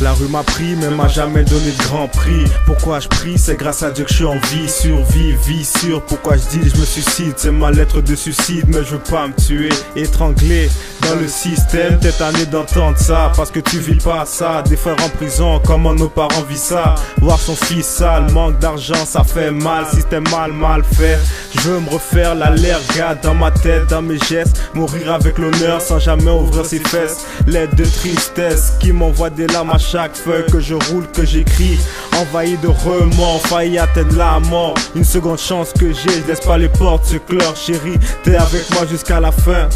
La rue m'a pris mais m'a jamais donné de grand prix. Pourquoi je prie, c'est grâce à Dieu que je suis en vie. Survie, vie sûre. Pourquoi je dis je me suicide, c'est ma lettre de suicide. Mais je veux pas me tuer, étranglé dans le système. T'es tanné d'entendre ça, parce que tu vis pas ça. Des frères en prison, comment nos parents vivent ça. Voir son fils sale, manque d'argent, ça fait mal. Système mal fait. Je veux me refaire la l'erga dans ma tête, dans mes gestes. Mourir avec l'honneur sans jamais ouvrir ses fesses. L'aide de tristesse qui m'envoie des larmes à chaque feuille que je roule, que j'écris. Envahi de remords, failli atteindre la mort. Une seconde chance que j'ai, je laisse pas les portes se clore. Chérie, t'es avec moi jusqu'à la fin.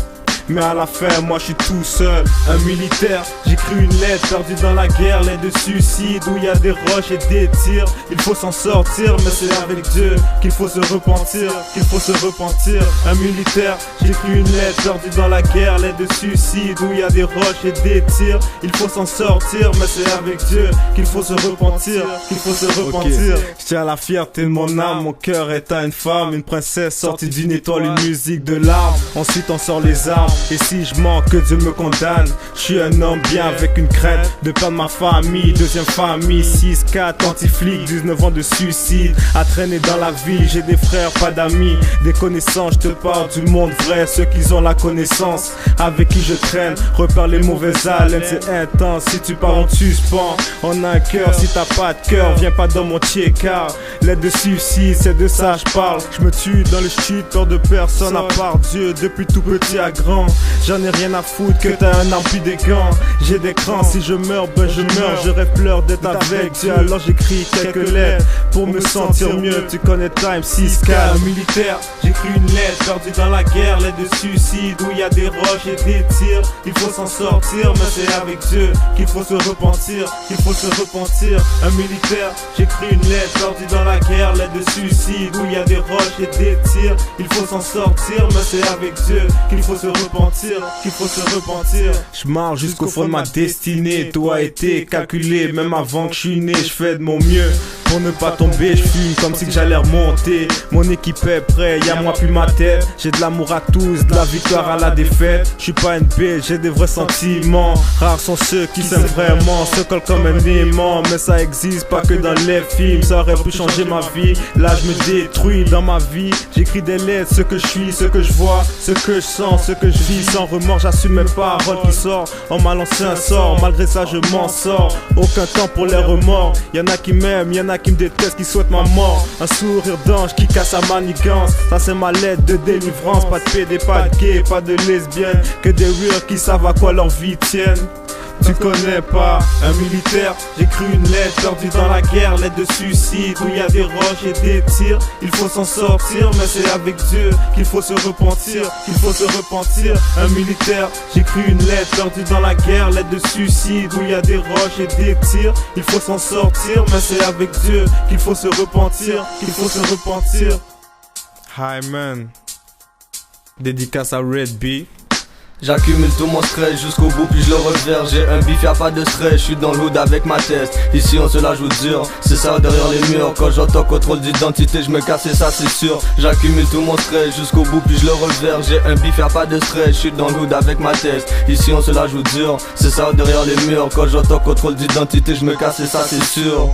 Mais à la fin, moi je suis tout seul, un militaire. J'écris une lettre perdue dans la guerre, lettre de suicide où il y a des roches et des tirs. Il faut s'en sortir, mais c'est avec Dieu qu'il faut se repentir, qu'il faut se repentir. Un militaire, j'écris une lettre perdue dans la guerre, lettre de suicide où il y a des roches et des tirs. Il faut s'en sortir, mais c'est avec Dieu qu'il faut se repentir, qu'il faut se repentir. Je tiens à la fierté de mon âme, mon cœur est à une femme, une princesse sortie d'une étoile, une musique de larmes. Ensuite on sort les armes. Et si je mens, que Dieu me condamne. Je suis un homme bien avec une crainte de perdre ma famille. Deuxième famille, 6-4, anti-flic, 19 ans de suicide. À traîner dans la vie, j'ai des frères, pas d'amis. Des connaissances, je te parle du monde vrai. Ceux qui ont la connaissance, avec qui je traîne. Repère les mauvaises haleines, c'est intense. Si tu pars en suspens, on a un cœur. Si t'as pas de cœur, viens pas dans mon car l'aide de suicide, c'est de ça je parle. Je me tue dans le shit, peur de personne à part Dieu. Depuis tout petit à grand, j'en ai rien à foutre que t'as un arme puis des gants. J'ai des crans, si je meurs, ben je meurs. Je rêve pleure d'être avec Dieu, alors j'écris quelques lettres pour me sentir mieux. Tu connais Time 6K, un militaire. J'écris une lettre perdue dans la guerre, lettre de suicide où il y a des roches et des tirs. Il faut s'en sortir, mais c'est avec Dieu qu'il faut se repentir, qu'il faut se repentir. Un militaire, j'écris une lettre perdue dans la guerre, lettre de suicide où il y a des roches et des tirs. Il faut s'en sortir, mais c'est avec Dieu qu'il faut se repentir, qu'il faut se repentir. Je marche jusqu'au fond de ma destinée, tout a été calculé, même avant que je suis né, je fais de mon mieux. Pour ne pas tomber, je fume comme si j'allais remonter. Mon équipe est prête, y'a moi puis ma tête. J'ai de l'amour à tous, de la victoire à la défaite. Je suis pas une bête, j'ai des vrais sentiments. Rares sont ceux qui s'aiment vraiment, se collent comme un aimant. Mais ça existe pas que dans les films, ça aurait pu changer ma vie. Là je me détruis dans ma vie. J'écris des lettres, ce que je suis, ce que je vois, ce que je sens, ce que je vis. Sans remords, j'assume mes paroles qui sortent. On m'a lancé un sort, malgré ça je m'en sors. Aucun temps pour les remords. Y'en a qui m'aiment, y'en a qui me détestent, qui souhaitent ma mort. Un sourire d'ange qui casse sa manigance. Ça c'est ma lettre de délivrance. Pas de PD, pas de gay, pas de lesbienne. Que des reals qui savent à quoi leur vie tienne. Tu connais pas un militaire, j'écris une lettre perdue dans la guerre, lettre de suicide où il y a des roches et des tirs. Il faut s'en sortir, mais c'est avec Dieu qu'il faut se repentir, qu'il faut se repentir. Un militaire, j'écris une lettre perdue dans la guerre, lettre de suicide où il y a des roches et des tirs. Il faut s'en sortir, mais c'est avec Dieu qu'il faut se repentir, qu'il faut se repentir. Hi man, dédicace à Red B. J'accumule tout mon stress jusqu'au bout puis je le reverse. J'ai un bif, y'a pas de stress, je suis dans le hood avec ma tête. Ici on se la joue dur, c'est ça derrière les murs. Quand j'entends contrôle d'identité, je me casse et ça c'est sûr. J'accumule tout mon stress jusqu'au bout puis je le reverse. J'ai un bif, y'a pas de stress, je suis dans le hood avec ma tête. Ici on se la joue dur, c'est ça derrière les murs. Quand j'entends contrôle d'identité, je me casse et ça c'est sûr.